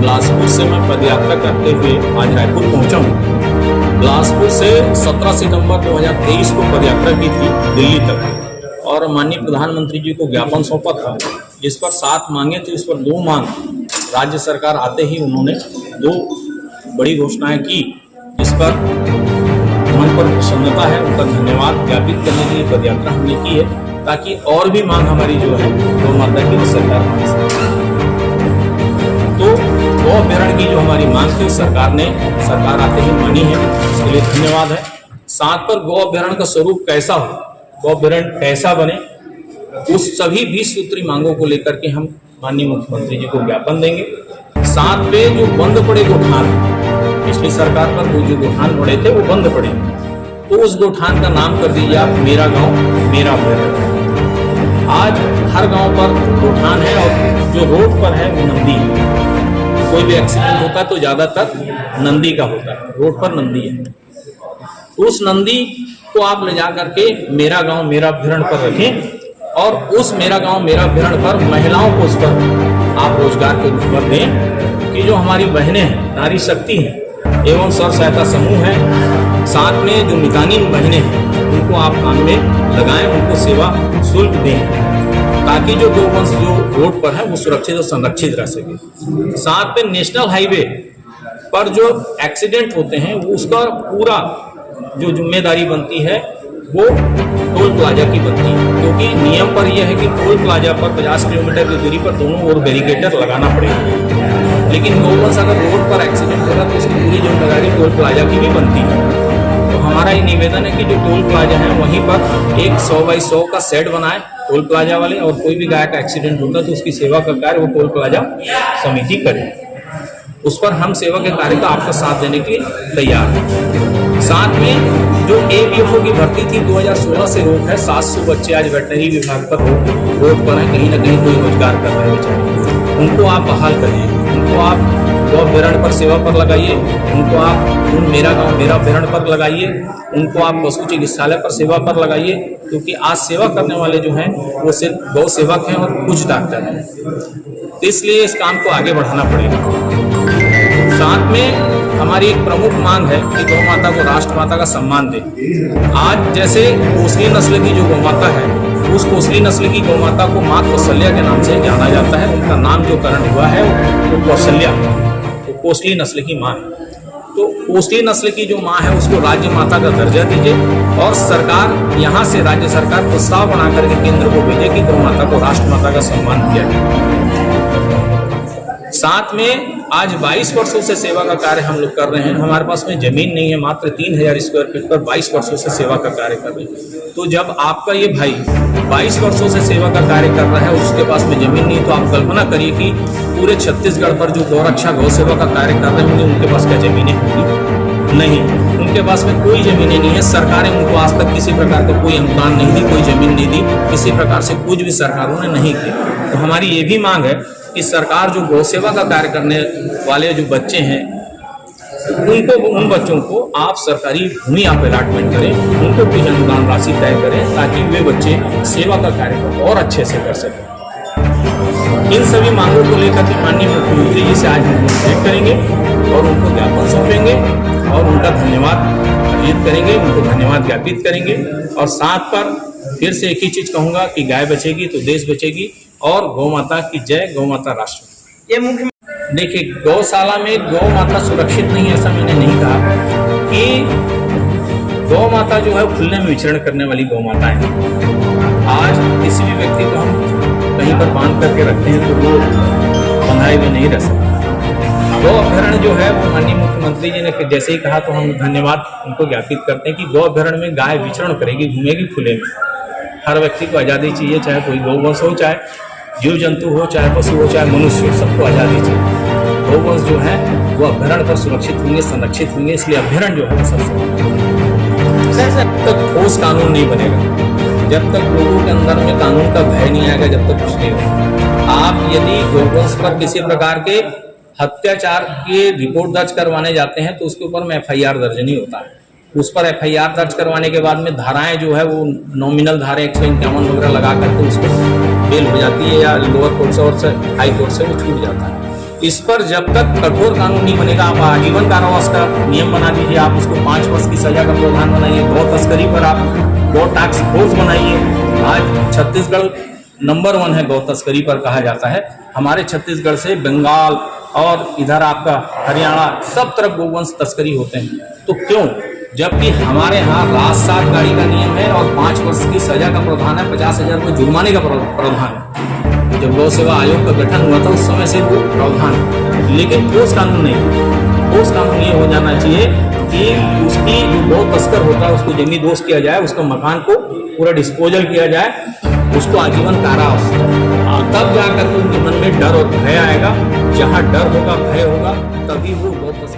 बिलासपुर से मैं पदयात्रा करते हुए आज रायपुर पहुंचा हूं। बिलासपुर से 17 सितंबर 2023 को पदयात्रा की थी दिल्ली तक और माननीय प्रधानमंत्री जी को ज्ञापन सौंपा था, जिस पर 7 मांगे थी। उस पर 2 मांग राज्य सरकार आते ही उन्होंने 2 बड़ी घोषणाएं की, जिस पर मन पर प्रसन्नता है। उनका धन्यवाद ज्ञापित करने के लिए पदयात्रा हमने की है, ताकि और भी मांग हमारी जो है गौ माता की सरकार मान सके। तो गौ अभ्यारण्य की जो हमारी मांग थी सरकार आते ही मानी है, इसके लिए धन्यवाद है। साथ पर गौ अभ्यारण्य का स्वरूप कैसा हो, गौ अभ्यारण्य कैसा बने, उस सभी 20 सूत्री मांगों को लेकर के हम माननीय मुख्यमंत्री जी को ज्ञापन देंगे। साथ पे जो बंद पड़े गोठान, पिछली सरकार पर वो जो गोठान पड़े थे वो बंद पड़े, तो उस गोठान का नाम कर दीजिए आप मेरा गांव मेरा अभ्यारण्य। आज हर गांव पर गोठान है और जो रोड पर है वो नंदी है। कोई भी एक्सीडेंट होता है तो ज्यादातर नंदी का होता है, रोड पर नंदी है। तो उस नंदी को आप ले जा करके मेरा गांव मेरा अभ्यारण्य पर रखें और उस मेरा गांव मेरा अभ्यारण्य पर महिलाओं को उस पर आप रोजगार के रूप में दें कि जो हमारी बहनें हैं, नारी शक्ति हैं एवं स्व सहायता समूह है, साथ में जो मितानी बहनें हैं उनको आप काम में लगाएं, उनको सेवा शुल्क दें, ताकि जो गोवंश जो रोड पर है वो सुरक्षित और संरक्षित रह सके। साथ में नेशनल हाईवे पर जो एक्सीडेंट होते हैं वो उसका पूरा जो जिम्मेदारी बनती है वो टोल प्लाजा की बनती है, क्योंकि नियम पर यह है कि टोल प्लाजा पर 50 किलोमीटर की दूरी पर दोनों ओर बैरिकेटर लगाना पड़ेगा। लेकिन गोवंश अगर रोड पर एक्सीडेंट होगा तो उसकी पूरी जिम्मेदारी टोल प्लाजा की भी बनती है। तो हमारा ये निवेदन है कि जो टोल प्लाजा है वहीं पर एक 100 बाई 100 का सेट बनाए टोल प्लाजा वाले, और कोई भी गाय का एक्सीडेंट होता है तो उसकी सेवा का कार्य वो टोल प्लाजा समिति करे। उस पर हम सेवा के कार्य का आपका साथ देने के लिए तैयार हैं। साथ में जो ABFO की भर्ती थी 2016 से रोक है, 700 बच्चे आज वेटनरी विभाग पर रोड पर हैं, कहीं ना कहीं कोई रोजगार कर रहे हैं बेचारे, उनको आप बहाल करिए, उनको आप गौ अभ्यारण्य पर सेवा पर लगाइए, उनको आप मेरा गांव मेरा अभ्यारण्य पर लगाइए, उनको आप पशु चिकित्सालय पर सेवा पर लगाइए, क्योंकि आज सेवा करने वाले जो हैं वो सिर्फ गौ सेवक हैं और कुछ डॉक्टर हैं। तो इसलिए इस काम को आगे बढ़ाना पड़ेगा। साथ में हमारी एक प्रमुख मांग है कि गौ माता को राष्ट्र माता का सम्मान दे। आज जैसे कोसली नस्ल की जो गौ माता है, उस कोसली नस्ल की गौ माता को माँ कौशल्या के नाम से जाना जाता है। उनका नाम जो करण हुआ है वो कौशल्या, वो कोसली नस्ल की माँ है। तो कोसली नस्ल की जो माँ है उसको राज्य माता का दर्जा दीजिए, और सरकार यहाँ से राज्य सरकार प्रस्ताव बना करके केंद्र को भेजे कि गौ माता को राष्ट्र माता का सम्मान किया जाए। साथ में आज 22 वर्षों से सेवा का कार्य हम लोग कर रहे हैं। हमारे पास में जमीन नहीं है, मात्र 3000 स्क्वायर फीट पर 22 वर्षों से सेवा का कार्य कर रहे हैं। तो जब आपका ये भाई 22 वर्षों से सेवा का कार्य कर रहा है, उसके पास में जमीन नहीं, तो आप कल्पना करिए कि पूरे छत्तीसगढ़ पर जो गौरक्षा गौ सेवा का कार्य कर रहे होंगे उनके पास क्या जमीनें होंगी? नहीं, उनके पास में कोई जमीनें नहीं है। सरकारें उनको आज तक किसी प्रकार का कोई अनुदान नहीं दी, कोई जमीन नहीं दी, किसी प्रकार से कुछ भी सरकारों ने नहीं किया। तो हमारी ये भी मांग है कि सरकार जो गौ सेवा का कार्य करने वाले जो बच्चे हैं उनको, उन बच्चों को आप सरकारी भूमि आप अलॉटमेंट करें, उनको कुछ अनुदान राशि तय करें, ताकि वे बच्चे सेवा का कार्य को और अच्छे से कर सकें। इन सभी मांगों को लेकर के माननीय मुख्यमंत्री जी से आज हम भेंट करेंगे और उनको ज्ञापन सौंपेंगे और उनका धन्यवाद अर्पित करेंगे, उनको धन्यवाद ज्ञापित करेंगे। और साथ पर फिर से एक ही चीज कहूंगा कि गाय बचेगी तो देश बचेगी, और गौ माता की जय, गौ माता राष्ट्र। ये मुख्य देखिए, गौशाला में गौ माता सुरक्षित नहीं, ऐसा मैंने नहीं कहा कि गौ माता जो है खुले में विचरण करने वाली गौ माता है। आज किसी भी व्यक्ति को हम कहीं पर बांध करके रखते हैं तो वो बंधाई में नहीं रह सकता। गौ अभ्यारण्य जो है वो माननीय मुख्यमंत्री जी ने जैसे ही कहा, तो हम धन्यवाद उनको ज्ञापित करते हैं कि गौ अभ्यारण्य में गाय विचरण करेगी, घूमेगी खुले में। हर व्यक्ति को आज़ादी चाहिए, चाहे कोई गौवंश हो, चाहे जीव जंतु हो, चाहे पशु हो, चाहे मनुष्य हो, सबको आज़ादी चाहिए। गौवंश जो है वो अभ्यारण्य पर सुरक्षित होंगे, संरक्षित होंगे, इसलिए अभ्यारण्य जो है सबसे जब तक ठोस कानून नहीं बनेगा, जब तक लोगों के अंदर में कानून का भय नहीं आएगा, जब तक कुछ नहीं होगा। आप यदि गौवंश पर किसी प्रकार के अत्याचार के रिपोर्ट दर्ज करवाने जाते हैं तो उसके ऊपर में FIR दर्ज नहीं होता है। उस पर FIR दर्ज करवाने के बाद में धाराएं जो है वो नॉमिनल धारा 151 वगैरह लगा करके उसको बेल हो जाती है, या लोअर कोर्ट से और हाई कोर्ट से वो छूट जाता है। इस पर जब तक कठोर कानून नहीं बनेगा, आप आजीवन कारावास का नियम बना दीजिए, आप उसको 5 वर्ष की सजा का प्रावधान बनाइए, गौ तस्करी पर आप गौ टास्क फोर्स बनाइए। आज छत्तीसगढ़ नंबर 1 है गौ तस्करी पर कहा जाता है। हमारे छत्तीसगढ़ से बंगाल और इधर आपका हरियाणा सब तरफ गोवंश तस्करी होते हैं। तो क्यों, जबकि हमारे यहाँ रात-सात गाड़ी का नियम है और 5 वर्ष की सजा का प्रावधान है, 50,000 रुपये जुर्माने का प्रावधान है। जब गौ सेवा आयोग का गठन हुआ था उस समय से वो प्रावधान है, लेकिन ठोस कानून नहीं। ठोस कानून ये हो जाना चाहिए कि उसकी जो गौ तस्कर होता है उसको जमीनी दोष किया जाए, उसका मकान को पूरा डिस्पोजल किया जाए, उसको आजीवन कारावास, तब जाकर के उनके मन में डर और भय आएगा। जहाँ डर होगा, भय होगा, तभी वो गौ तस्कर